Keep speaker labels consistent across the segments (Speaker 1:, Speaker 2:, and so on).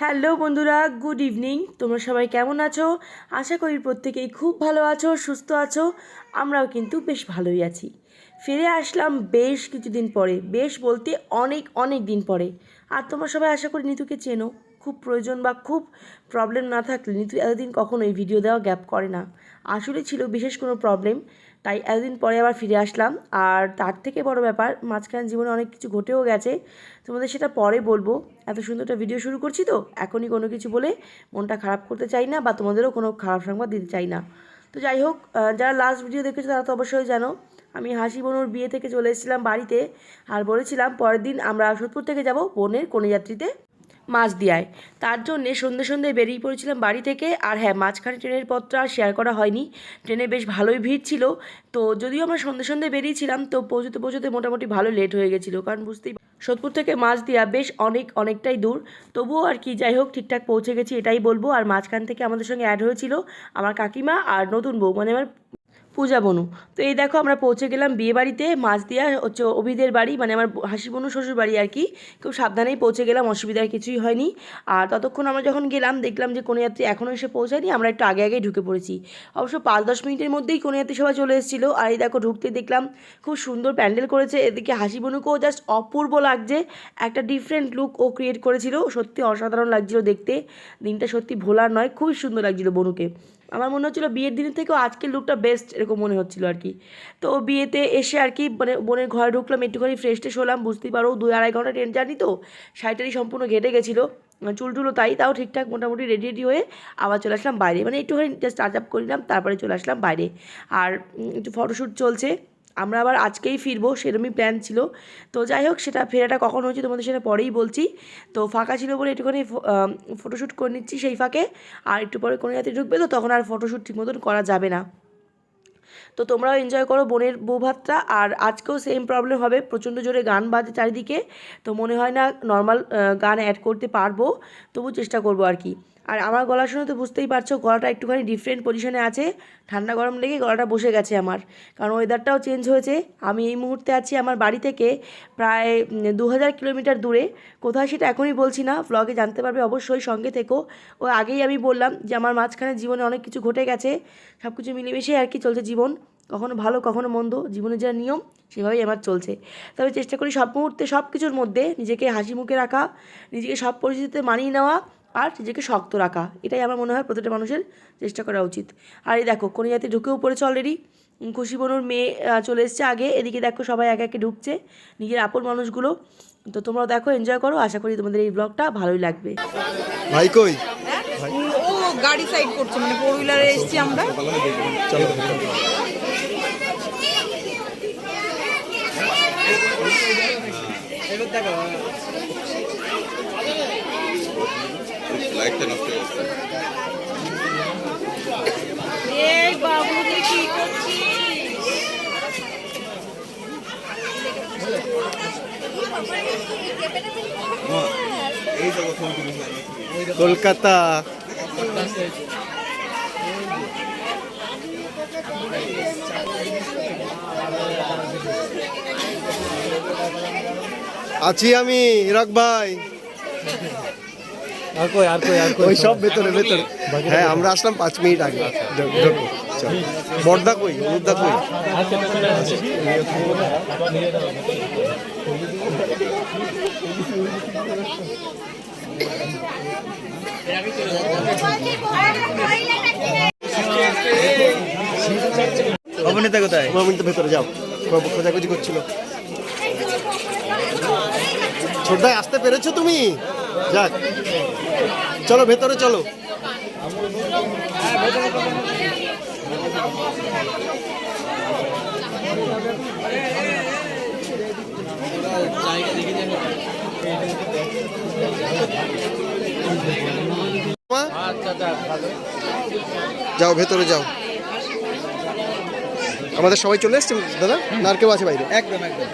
Speaker 1: Hello বন্ধুরা, good evening. তোমরা সবাই কেমন আছো? আশা করি প্রত্যেকেই খুব ভালো আছো, সুস্থ আছো। আমরাও কিন্তু বেশ ভালোই আছি। ফিরে আসলাম বেশ কিছুদিন পরে, বেশ বলতে অনেক অনেক দিন পরে। আর তোমরা সবাই আশা করি নিতুকে চেনো। খুব প্রয়োজন বা খুব প্রবলেম না থাকলে নিতু এতদিন কখনোই ভিডিও দেওয়া গ্যাপ করে না। আসলে ছিল বিশেষ কোনো প্রবলেম, তাই এতদিন পরে আবার ফিরে আসলাম। আর তার থেকে বড় ব্যাপার, মাঝখানে জীবনে অনেক কিছু ঘটেও গেছে, তোমাদের সেটা পরে বলবো। এত সুন্দর একটা ভিডিও শুরু করছি তো এখনই কোনো কিছু বলে মনটা খারাপ করতে চাই না, বা তোমাদেরও কোনো খারাপ সংবাদ দিতে চাই না। তো যাই হোক, যারা লাস্ট ভিডিও দেখেছো তারা তো অবশ্যই জানো আমি হাসি বোনুর বিয়ে থেকে চলে এসেছিলাম বাড়িতে। আর বলেছিলাম পরের দিন আমরা সোদপুর থেকে যাব বোনের কনেযাত্রীতে মাঝদিয়ায়। তার জন্যে সন্ধ্যে সন্ধ্যে বেরিয়ে পড়েছিলাম বাড়ি থেকে। আর হ্যাঁ, মাঝখানে ট্রেনের পথটা আর শেয়ার করা হয়নি। ট্রেনে বেশ ভালোই ভিড় ছিল। তো যদিও আমরা সন্ধ্যে সন্ধ্যে বেরিয়েছিলাম, তো পৌঁছতে পৌঁছতে মোটামুটি ভালো লেট হয়ে গেছিলো, কারণ বুঝতেই সোদপুর থেকে মাঝদিয়া বেশ অনেকটাই দূর। তবুও আর কি, যাই হোক ঠিকঠাক পৌঁছে গেছি এটাই বলবো। আর মাঝখান থেকে আমাদের সঙ্গে অ্যাড হয়েছিল আমার কাকিমা আর নতুন বউ, মানে আমার পূজা বনু। তো এই দেখো আমরা পৌঁছে গেলাম বিয়ে বাড়িতে। মাঝদিয়া হচ্ছে অভিদের বাড়ি, মানে আমার হাসি বনু শ্বশুর বাড়ি আর কি। খুব সাবধানেই পৌঁছে গেলাম, অসুবিধার কিছুই হয়নি। আর ততক্ষণ আমরা যখন গেলাম দেখলাম যে কনেযাত্রী এখনও এসে পৌঁছায়নি, আমরা একটু আগে আগেই ঢুকে পড়েছি। অবশ্য 5-10 মিনিটের মধ্যেই কনেযাত্রী সবাই চলে এসেছিলো। আর এই দেখো ঢুকতে দেখলাম খুব সুন্দর প্যান্ডেল করেছে। এদিকে হাসি বনুকেও জাস্ট অপূর্ব লাগছে, একটা ডিফারেন্ট লুক ও ক্রিয়েট করেছিল, সত্যি অসাধারণ লাগছিল দেখতে। দিনটা সত্যি ভোলার নয়, খুবই সুন্দর লাগছিল বনুকে। আমার মনে হচ্ছিলো বিয়ের দিনের থেকেও আজকের লুকটা বেস্ট, এরকম মনে হচ্ছিলো আর কি। তো বিয়েতে এসে আর কি মানে বোনের ঘরে ঢুকলাম, একটুখানি ফ্রেশ ট্রেশ হলাম। বুঝতেই পারো 2-2.5 ঘন্টা ট্রেন জার্নি, তো শাড়িটারি সম্পূর্ণ ঘেটে গেছিলো, চুলটুলো তাও ঠিকঠাক মোটামুটি রেডি হয়ে আবার চলে আসলাম বাইরে, মানে একটুখানি জাস্ট টাচ আপ করলাম, তারপরে চলে আসলাম বাইরে। আর একটু ফটোশ্যুট চলছে। আমরা আবার আজকেই ফিরবো সেরকমই প্ল্যান ছিল। তো যাই হোক, সেটা ফেরাটা কখন হয়েছে তোমাদের সেটা পরেই বলছি। তো ফাঁকা ছিল বলে একটুখানি ফটোশ্যুট করে নিচ্ছি সেই ফাঁকে। আর একটু পরে কোনো জাতি ঢুকবে, তো তখন আর ফটোশ্যুট ঠিক মতন করা যাবে না। তো তোমরাও এনজয় করো বোনের বৌভাতটা। আর আজকেও সেম প্রবলেম হবে, প্রচণ্ড জোরে গান বাজে চারিদিকে। তো মনে হয় না নর্মাল গান অ্যাড করতে পারবো, তবু চেষ্টা করবো আর কি। আর আমার গলা শুনে তো বুঝতেই পারছো গলাটা একটুখানি ডিফারেন্ট পজিশনে আছে, ঠান্ডা গরম লেগে গলাটা বসে গেছে আমার, কারণ ওয়েদারটাও চেঞ্জ হয়েছে। আমি এই মুহূর্তে আছি আমার বাড়ি থেকে প্রায় 2000 কিলোমিটার দূরে। কোথায় সেটা এখনই বলছি না, ভ্লগে জানতে পারবে অবশ্যই, সঙ্গে থেকো। ও আগেই আমি বললাম যে আমার মাঝখানে জীবনে অনেক কিছু ঘটে গেছে, সব কিছু মিলেমিশে আর কি চলছে জীবন, কখনো ভালো কখনো মন্দ, জীবনের যা নিয়ম সেভাবেই আমার চলছে। তবে চেষ্টা করি সব মুহূর্তে সব কিছুর মধ্যে নিজেকে হাসি মুখে রাখা, নিজেকে সব পরিস্থিতিতে মানিয়ে নেওয়া, আর নিজেকে শক্ত রাখা। এটাই আমার মনে হয় প্রত্যেকটা মানুষের চেষ্টা করা উচিত। আর এই দেখো কনেযাত্রী ঢুকেও পড়েছে অলরেডি, খুশি বনুর মেয়ে চলে এসছে আগে। এদিকে দেখো সবাই একে একে ঢুকছে, নিজের আপন মানুষগুলো। তো তোমরাও দেখো, এনজয় করো, আশা করি তোমাদের এই ব্লগটা ভালোই লাগবে।
Speaker 2: ভাই কই?
Speaker 3: ও গাড়ি সাইড করছে, মানে ফোর হুইলারে এসেছি আমরা।
Speaker 2: চলো লাইটটা নষ্ট করতে।
Speaker 3: এই বাবু কি করছিস?
Speaker 2: কলকাতা আছি আমি, ইরাক ভাই। ওই সব ভেতরে ভেতরে। হ্যাঁ, আমরা আসলাম 5 মিনিট আগে। বর্দা কই, অনুদা কই? অভিনেতা কোথায়? অভিনেতা ভেতরে যাও, খোঁজাখুঁজি করছিল। ছোটদাই আসতে পেরেছো তুমি? যাক, চলো ভেতরে চলো। যাও ভেতরে যাও। আমাদের সবাই চলে এসছে দাদা, না আর কেউ আছে বাইরে? একদম একদম।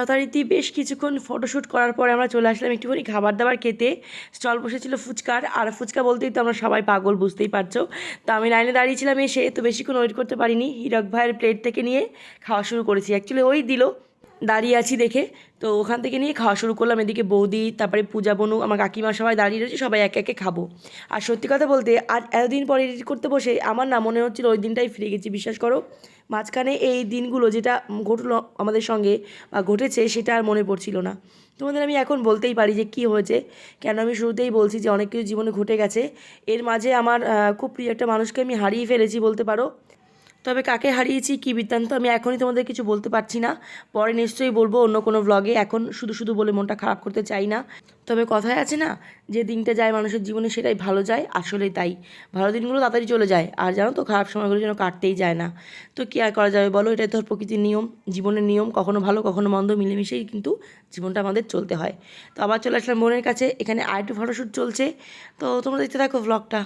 Speaker 1: যথারীতি বেশ কিছুক্ষণ ফটোশ্যুট করার পরে আমরা চলে আসলাম একটুখানি খাবার দাবার খেতে। স্টল বসেছিল ফুচকার, আর ফুচকা বলতেই তো আমরা সবাই পাগল, বুঝতেই পারছো। তো আমি লাইনে দাঁড়িয়েছিলাম, এসে তো বেশিক্ষণ ওয়েট করতে পারিনি, হীরক ভাইয়ের প্লেট থেকে নিয়ে খাওয়া শুরু করেছি। অ্যাকচুয়ালি ওই দিল, দাঁড়িয়ে আছি দেখে, তো ওখান থেকে নিয়ে খাওয়া শুরু করলাম। এদিকে বৌদি, তারপরে পূজা বনু, আমার কাকিমা সবাই দাঁড়িয়ে রয়েছে, সবাই একে একে খাবো। আর সত্যি কথা বলতে আজ এতদিন পরে এডিট করতে বসে আমার না মনে হচ্ছিল ওই দিনটাই ফিরে গেছি, বিশ্বাস করো। মাঝখানে এই দিনগুলো যেটা ঘটলো আমাদের সঙ্গে বা ঘটেছে সেটা আর মনে পড়ছিল না। তোমাদের আমি এখন বলতেই পারি যে কী হয়েছে, কেন আমি শুরুতেই বলছি যে অনেক কিছু জীবনে ঘটে গেছে। এর মাঝে আমার খুব প্রিয় একটা মানুষকে আমি হারিয়ে ফেলেছি বলতে পারো। তবে কাকে হারিয়েছি কী বৃত্তান্ত আমি এখনই তোমাদের কিছু বলতে পারছি না, পরে নিশ্চয়ই বলবো অন্য কোনো ব্লগে। এখন শুধু শুধু বলে মনটা খারাপ করতে চাই না। তবে কথায় আছে না, যে দিনটা যায় মানুষের জীবনে সেটাই ভালো যায়, আসলেই তাই। ভালো দিনগুলো তাড়াতাড়ি চলে যায়, আর জানো তো খারাপ সময়গুলো যেন কাটতেই যায় না। তো কী আর করা যাবে বলো, এটাই তো প্রকৃতির নিয়ম, জীবনের নিয়ম, কখনো ভালো কখনো মন্দ মিলেমিশেই কিন্তু জীবনটা আমাদের চলতে হয়। তো আবার চলে আসলাম বোনের কাছে, এখানে আরেকটু ফটোশ্যুট চলছে, তো তোমরা দেখতে থাকো ব্লগটা।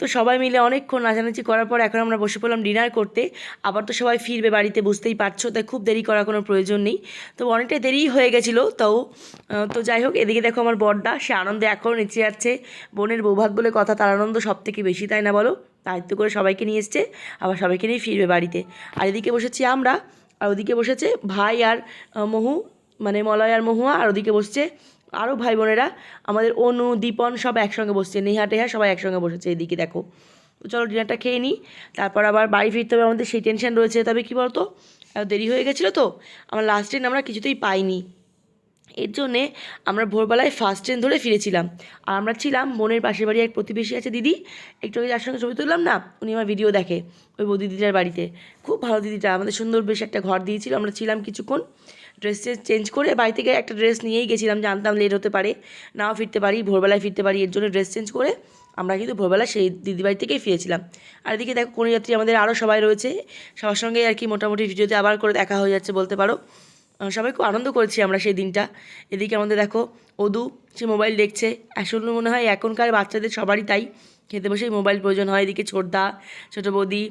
Speaker 1: তো সবাই মিলে অনেকক্ষণ নাচানাচি করার পর এখন আমরা বসে পড়লাম ডিনার করতে। আবার তো সবাই ফিরবে বাড়িতে, বুঝতেই পারছো, তাই খুব দেরি করার কোনো প্রয়োজন নেই। তো অনেকটাই দেরিই হয়ে গেছিলো তাও। তো যাই হোক, এদিকে দেখো আমার বড়দা, সে আনন্দে এখন নেচে যাচ্ছে। বোনের বৌভাত বলে কথা, তার আনন্দ সব থেকে বেশি, তাই না বলো? দায়িত্ব করে সবাইকে নিয়ে এসছে, আবার সবাইকে নিয়ে ফিরবে বাড়িতে। আর এদিকে বসেছি আমরা, আর ওদিকে বসেছে ভাই আর মহু, মানে মলয় আর মহুয়া, আর ওদিকে বসছে আরও ভাই বোনেরা, আমাদের অনু, দীপন সব একসঙ্গে বসছে, নেহা টেহা সবাই একসঙ্গে বসেছে। এদিকে দেখো, তো চলো ডিনারটা খেয়ে নিই, তারপর আবার বাড়ি ফিরতে হবে, আমাদের সেই টেনশন রয়েছে। তবে কী বলতো, এত দেরি হয়ে গেছিলো তো আমার লাস্ট ট্রেন আমরা কিছুতেই পাইনি। এর জন্যে আমরা ভোরবেলায় ফার্স্ট ট্রেন ধরে ফিরেছিলাম। আর আমরা ছিলাম বোনের পাশের বাড়ি এক প্রতিবেশী আছে দিদি, একটু আগে যার সঙ্গে ছবি তুললাম না, উনি আমার ভিডিও দেখে, ওই দিদিটার বাড়িতে। খুব ভালো দিদিটা, আমাদের সুন্দর বেশ একটা ঘর দিয়েছিল, আমরা ছিলাম কিছুক্ষণ। ড্রেস চেঞ্জ করে বাড়ি থেকে একটা ড্রেস নিয়েই গেছিলাম, জানতাম লেট হতে পারে, নাও ফিরতে পারি, ভোরবেলায় ফিরতে পারি, এর জন্য ড্রেস চেঞ্জ করে আমরা কিন্তু ভোরবেলা সেই দিদি বাড়ি থেকেই ফিরেছিলাম। আর এদিকে দেখো কন্যাযাত্রী আমাদের আরও সবাই রয়েছে, সবার সঙ্গে আর কি মোটামুটি ভিডিওতে আবার করে দেখা হয়ে যাচ্ছে বলতে পারো। সবাই খুব আনন্দ করেছি আমরা সেই দিনটা। এদিকে আমাদের দেখো অদু, সে মোবাইল দেখছে, আসলে মনে হয় এখনকার বাচ্চাদের সবারই তাই, খেতে বসেই মোবাইল প্রয়োজন হয়। এদিকে ছোটদা, ছোটো বৌদি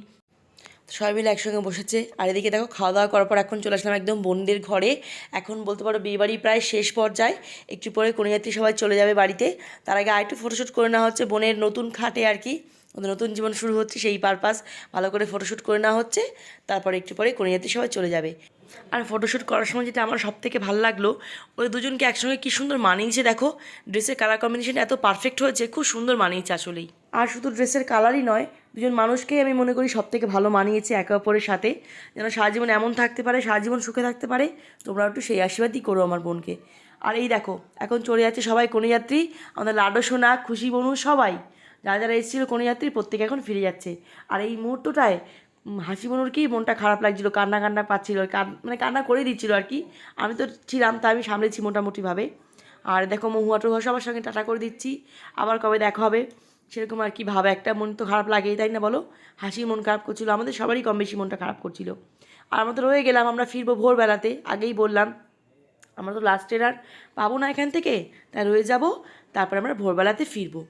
Speaker 1: সবাই মিলে একসঙ্গে বসেছে। আর এদিকে দেখো খাওয়া দাওয়া করার পর এখন চলে আসলাম একদম বোনদের ঘরে। এখন বলতে পারো বিয়েবাড়ি প্রায় শেষ পর্যায়ে, একটু পরে কন্যাযাত্রী সবাই চলে যাবে বাড়িতে। তার আগে আরেকটু ফটোশ্যুট করে নেওয়া হচ্ছে বোনের নতুন খাটে আর কি, ওদের নতুন জীবন শুরু হচ্ছে সেই পারপাস, ভালো করে ফটোশ্যুট করে নেওয়া হচ্ছে। তারপরে একটু পরে কন্যাযাত্রী সবাই চলে যাবে। আর ফটোশ্যুট করার সময় যেটা আমার সব থেকে ভালো লাগলো, ওই দুজনকে একসঙ্গে কী সুন্দর মানিয়েছে দেখো, ড্রেসের কালার কম্বিনেশন এত পারফেক্ট হয়েছে, খুব সুন্দর মানিয়েছে আসলেই। আর শুধু ড্রেসের কালারই নয়, দুজন মানুষকেই আমি মনে করি সব থেকে ভালো মানিয়েছে একে অপরের সাথে, যেন সারা জীবন এমন থাকতে পারে, সারা জীবন সুখে থাকতে পারে। তোমরা একটু সেই আশীর্বাদই করো আমার বোনকে। আর এই দেখো এখন চলে যাচ্ছে সবাই কন্যাযাত্রী, আমাদের লাডো সোনা, খুশি বনু সবাই যারা যারা এসেছিলো কন্যাযাত্রী প্রত্যেকে এখন ফিরে যাচ্ছে। আর এই মুহূর্তটায় হাসি মনুর কি মনটা খারাপ লাগছিলো, কান্না কান্না পাচ্ছিলো, মানে কান্না করে দিচ্ছিলো আর কি। আমি তো ছিলাম, তাই আমি সামলেছি মোটামুটিভাবে। আর দেখো মহুয়া টুহুয়া সবার সঙ্গে টাটা করে দিচ্ছি, আবার কবে দেখা হবে সেরকম আর কি ভাবে একটা, মন তো খারাপ লাগেই তাই না বলো। হাসির মন খারাপ করছিলো, আমাদের সবারই কম বেশি মনটা খারাপ করছিল। আর আমরা তো রয়ে গেলাম, আমরা ফিরবো ভোরবেলাতে, আগেই বললাম আমরা তো লাস্ট ট্রেন আর পাবো না এখান থেকে, তাই রয়ে যাব, তারপরে আমরা ভোরবেলাতে ফিরবো।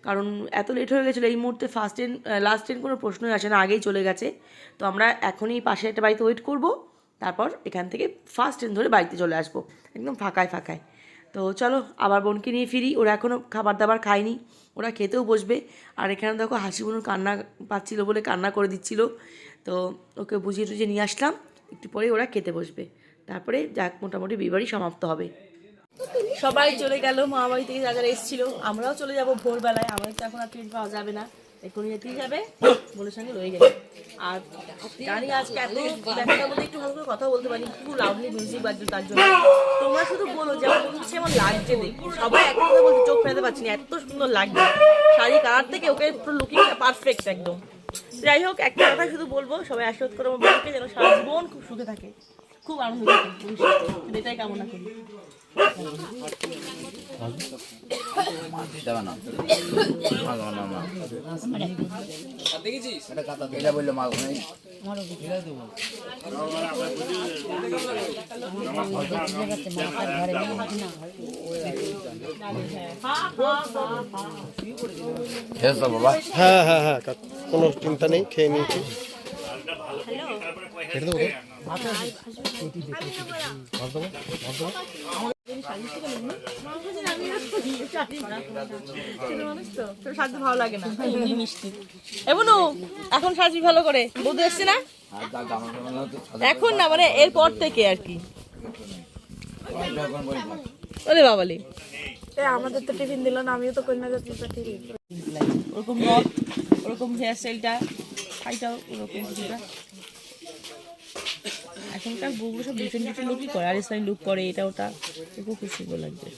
Speaker 1: কারণ এত লেট হয়ে গেছিলো, এই মুহূর্তে ফার্স্ট ট্রেন লাস্ট ট্রেন কোনো প্রশ্নই আসে না, আগেই চলে গেছে। তো আমরা এখনই পাশে একটা বাড়িতে ওয়েট করব, তারপর এখান থেকে ফার্স্ট ট্রেন ধরে বাড়িতে চলে আসবো, একদম ফাঁকায় ফাঁকায়। তো চলো আবার বোনকে নিয়ে ফিরি, ওরা এখনও খাবার দাবার খায়নি, ওরা খেতেও বসবে। আর এখানে দেখো হাসি বোন কান্না পাচ্ছিলো বলে কান্না করে দিচ্ছিলো, তো ওকে বুঝিয়ে টুঝিয়ে নিয়ে আসলাম, একটু পরে ওরা খেতে বসবে, তারপরে যাক মোটামুটি বিয়েবাড়ি সমাপ্ত হবে। সবাই চলে গেল, মা বাড়ি থেকে যা যারা এসেছিলো, আমরাও চলে যাব ভোরবেলায়, আমাদের তো এখন আর ট্রেন পাওয়া যাবে না, এখন যেতেই যাবে, বোনের সঙ্গে রয়ে গেছে। আর জানি আজকে এত ব্যাপারটার মধ্যে একটু ভালো করে কথা বলতে পারি, খুব লাউডলি মিউজিক বাজছে, তার জন্য তোমরা শুধু বলো যে আমার বন্ধু আমার লাগছে দেখি, সবাই এক কথা বলতে চোখ ফেরাতে পারছি না, এত সুন্দর লাগছে শাড়ি কালার থেকে, ওকে পুরো লুকিংটা পারফেক্ট একদম। যাই হোক একটা কথা শুধু বলবো, সবাই আশীর্বাদ করো আমার বোনকে যেন সারা জীবন খুব সুখে থাকে, খুব আনন্দ থাকে, এটাই কামনা করি।
Speaker 2: হ্যাঁ হ্যাঁ হ্যাঁ, কোনো চিন্তা নেই, খেয়ে নিয়েছি।
Speaker 3: ভালো লাগে না মিষ্টি, এখন সাজি ভালো করে বধু এসছে না এখন, না মানে এরপর থেকে আর কি। ওরে বাবালি,
Speaker 4: আমাদের তো টিফিন দিল না, আমিও তো কন্যাযাত্রীটা টিফিন
Speaker 3: ওরকম নখ, ওরকম হেয়ার স্টাইলটা, শাড়িটাও ওরকম কিছুটা। এখনকার বউগুলো সব ডিফারেন্ট ডিফারেন্ট লুকই করে, আর স্টাইল লুক করে, এটা ওটা, খুব খুব সুন্দর লাগছে।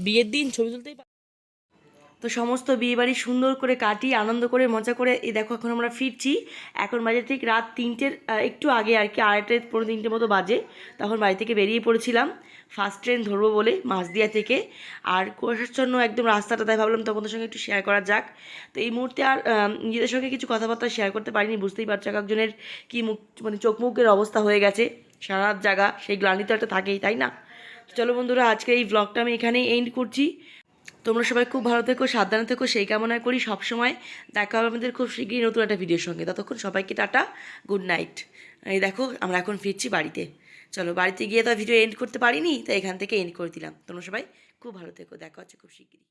Speaker 3: বিয়ের দিন ছবি তুলতেই তো সমস্ত বিয়েবাড়ি সুন্দর করে কাটিয়ে আনন্দ করে মজা করে এই দেখো এখন আমরা ফিরছি। এখন বাজে ঠিক রাত 3টের একটু আগে আর কি, 2:30 মতো বাজে। তখন বাড়ি থেকে বেরিয়ে পড়েছিলাম ফার্স্ট ট্রেন ধরবো বলে মাঝদিয়া থেকে। আর কুয়াশাচ্ছন্ন একদম রাস্তাটা, তাই ভাবলাম তোমাদের সঙ্গে একটু শেয়ার করা যাক। তো এই মুহূর্তে আর নিজেদের সঙ্গে কিছু কথাবার্তা শেয়ার করতে পারিনি, বুঝতেই পারছো একজনের কী মুখ, মানে চোখ মুখের অবস্থা হয়ে গেছে, সারা রাত জায়গা, সেই গ্লানি তো একটা থাকেই তাই না। চলো বন্ধুরা, আজকে এই ব্লগটা আমি এখানেই এন্ড করছি। তোমরা সবাই খুব ভালো থেকো, সাবধানে থেকো, সেই কামনা করি। সবসময় দেখা হবে আমাদের খুব শীঘ্রই নতুন একটা ভিডিওর সঙ্গে। ততক্ষণ সবাইকে টাটা, গুড নাইট। এই দেখো আমরা এখন ফিরছি বাড়িতে। চলো বাড়িতে গিয়ে তো ভিডিও এন্ড করতে পারিনি, তাই এখান থেকে এন্ড করে দিলাম। তোমরা সবাই খুব ভালো থেকো, দেখা হচ্ছে খুব শীঘ্রই।